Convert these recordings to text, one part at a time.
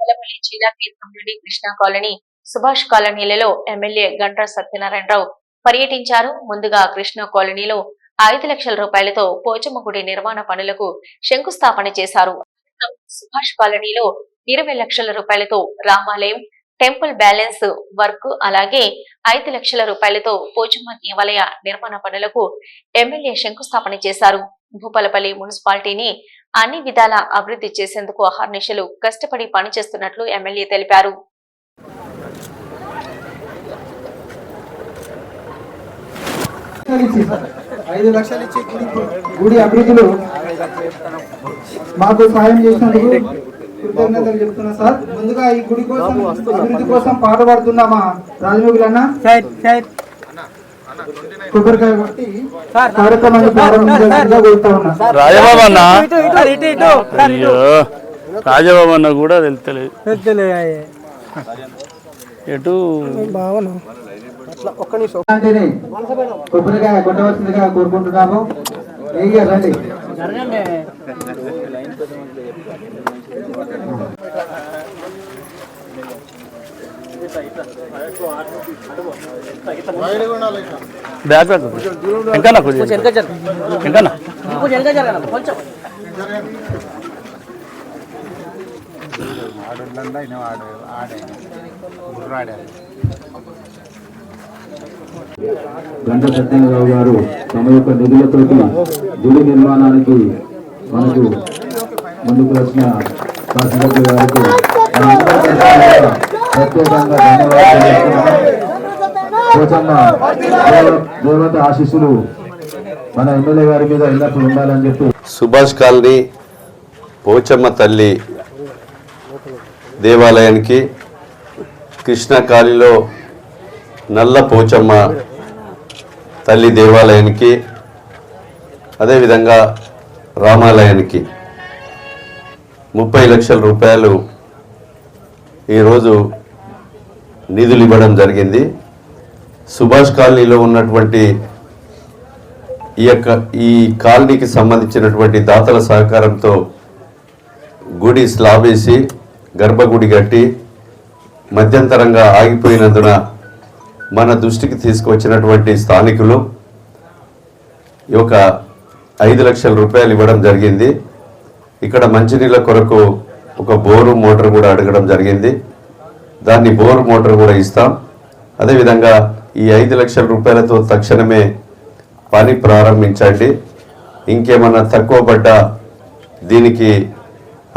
భూపాలపల్లి జిల్లా కేంద్రంలోని Krishna colony, Subhash కాలనీలలో MLA Gandra Satyanarayana Rao పర్యటించారు. ముందుగా కృష్ణా కాలనీలో 5 లక్షల రూపాయలతో పోచమ్మ గుడి నిర్మాణ పనులకు శంకుస్థాపన చేశారు. సుభాష్ కాలనీలో 20 లక్షల రూపాయలతో రామాలయం టెంపుల్ బ్యాలెన్స్ వర్క్, అలాగే 5 లక్షల రూపాయలతో పోచమ్మ దేవాలయ నిర్మాణ పనులకు ఎమ్మెల్యే శంకుస్థాపన చేశారు. భూపాలపల్లి మున్సిపాలిటీని అన్ని విధాల అభివృద్ధి చేసేందుకు అహర్నిశలు కష్టపడి పనిచేస్తున్నట్లు ఎమ్మెల్యే తెలిపారు. గుడి అభివృద్ధిలో మాకు సహాయం చేసినందుకు కృతజ్ఞతలు చెప్తున్నా సార్. ముందుగా ఈ గుడి కోసం అభివృద్ధి కోసం పాటుపడుతున్న మా రాజమౌళి కొబ్బరికాయ కొట్టి కార్యక్రమాన్ని ప్రారంభించాలని కోరుతా ఉన్నా. రాజబాబు అన్న కూడా తెలుస్తలేదు ఎటు కొబ్బరికాయ కొట్టవలసిందిగా కోరుకుంటున్నాము. రండి. బ్యాక్ ఇంకా గంట సత్యనారాయణ గారు తమ యొక్క నిధులతోటి గుడి నిర్మాణానికి మనకు ముందుకు వచ్చిన శాసనసభ్యుల గారికి ప్రత్యేకంగా ధన్యవాదాలు. పోచమ్మ దేవత ఆశీస్సులు మన ఎమ్మెల్యే గారి మీద ఎల్లప్పుడూ ఉండాలని చెప్పి సుభాష్ కాలనీ పోచమ్మ తల్లి దేవాలయానికి, కృష్ణా కాలనీలో నల్ల పోచమ్మ తల్లి దేవాలయానికి, అదేవిధంగా రామాలయానికి 30 లక్షల రూపాయలు ఈరోజు నిధులు ఇవ్వడం జరిగింది. సుభాష్ కాలనీలో ఉన్నటువంటి ఈ కాలనీకి సంబంధించినటువంటి దాతల సహకారంతో గుడి స్లాబ్ వేసి గర్భగుడి కట్టి మధ్యంతరంగా ఆగిపోయినందున మన దృష్టికి తీసుకువచ్చినటువంటి స్థానికులు ఈ యొక్క 5 లక్షల రూపాయలు ఇవ్వడం జరిగింది. ఇక్కడ మంచినీళ్ళ కొరకు ఒక బోరు మోటార్ కూడా అడగడం జరిగింది. దాన్ని బోరు మోటార్ కూడా ఇస్తాం. అదేవిధంగా ఈ 5 లక్షల రూపాయలతో తక్షణమే పని ప్రారంభించండి. ఇంకేమన్నా తక్కువ పడ్డా దీనికి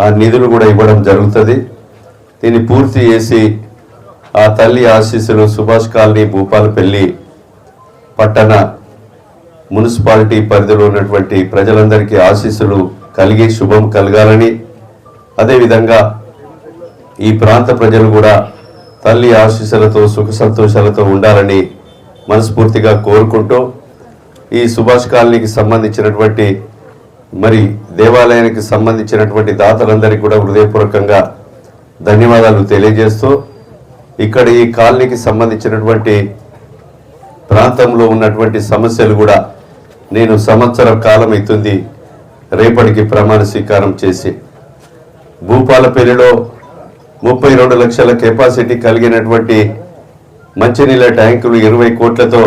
ఆ నిధులు కూడా ఇవ్వడం జరుగుతుంది. దీన్ని పూర్తి చేసి ఆ తల్లి ఆశీస్సులు సుభాష్ కాలనీ భూపాలపల్లి పట్టణ మున్సిపాలిటీ పరిధిలో ఉన్నటువంటి ప్రజలందరికీ ఆశీస్సులు కలిగి శుభం కలగాలని, అదేవిధంగా ఈ ప్రాంత ప్రజలు కూడా తల్లి ఆశీస్సులతో సుఖ సంతోషాలతో ఉండాలని మనస్ఫూర్తిగా కోరుకుంటూ ఈ సుభాష్ కాలనీకి సంబంధించినటువంటి మరి దేవాలయానికి సంబంధించినటువంటి దాతలందరికీ కూడా హృదయపూర్వకంగా ధన్యవాదాలు తెలియజేస్తూ, ఇక్కడ ఈ కాలనీకి సంబంధించినటువంటి ప్రాంతంలో ఉన్నటువంటి సమస్యలు కూడా నేను సంవత్సరం కాలం అవుతుంది రేపటికి ప్రమాణ స్వీకారం చేసి, భూపాలపల్లిలో 32 లక్షల కెపాసిటీ కలిగినటువంటి మంచినీళ్ళ ట్యాంకులు 20 కోట్లతో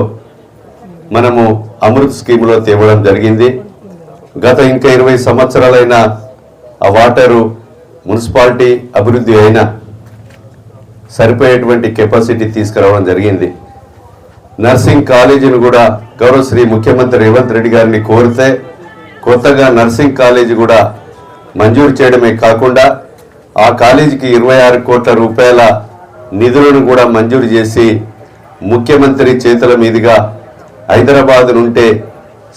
మనము అమృత్ స్కీములో తేవడం జరిగింది. గత ఇంకా 20 సంవత్సరాలైన ఆ వాటరు మున్సిపాలిటీ అభివృద్ధి అయినా సరిపోయేటువంటి కెపాసిటీ తీసుకురావడం జరిగింది. నర్సింగ్ కాలేజీని కూడా గౌరవ శ్రీ ముఖ్యమంత్రి రేవంత్ రెడ్డి గారిని కోరితే కొత్తగా నర్సింగ్ కాలేజీ కూడా మంజూరు చేయడమే కాకుండా ఆ కాలేజీకి 26 కోట్ల రూపాయల నిధులను కూడా మంజూరు చేసి ముఖ్యమంత్రి చేతుల మీదుగా హైదరాబాద్ నుండే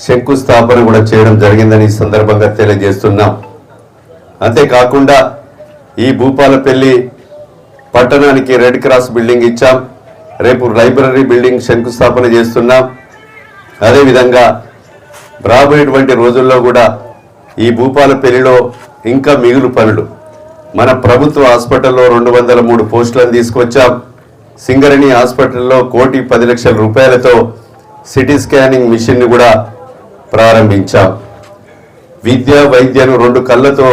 శంకుస్థాపన కూడా చేయడం జరిగిందని ఈ సందర్భంగా తెలియజేస్తున్నాం. అంతేకాకుండా ఈ భూపాలపల్లి పట్టణానికి రెడ్ క్రాస్ బిల్డింగ్ ఇచ్చాం. రేపు లైబ్రరీ బిల్డింగ్ శంకుస్థాపన చేస్తున్నాం. అదేవిధంగా రాబోయేటువంటి రోజుల్లో కూడా ఈ భూపాలపల్లిలో ఇంకా మిగులు పనులు, మన ప్రభుత్వ హాస్పిటల్లో 203 పోస్టులను తీసుకొచ్చాం. సింగరేణి హాస్పిటల్లో 1,10,00,000 రూపాయలతో సిటీ స్కానింగ్ మిషన్ని కూడా ప్రారంభించాం. విద్య వైద్యను 2 కళ్ళతో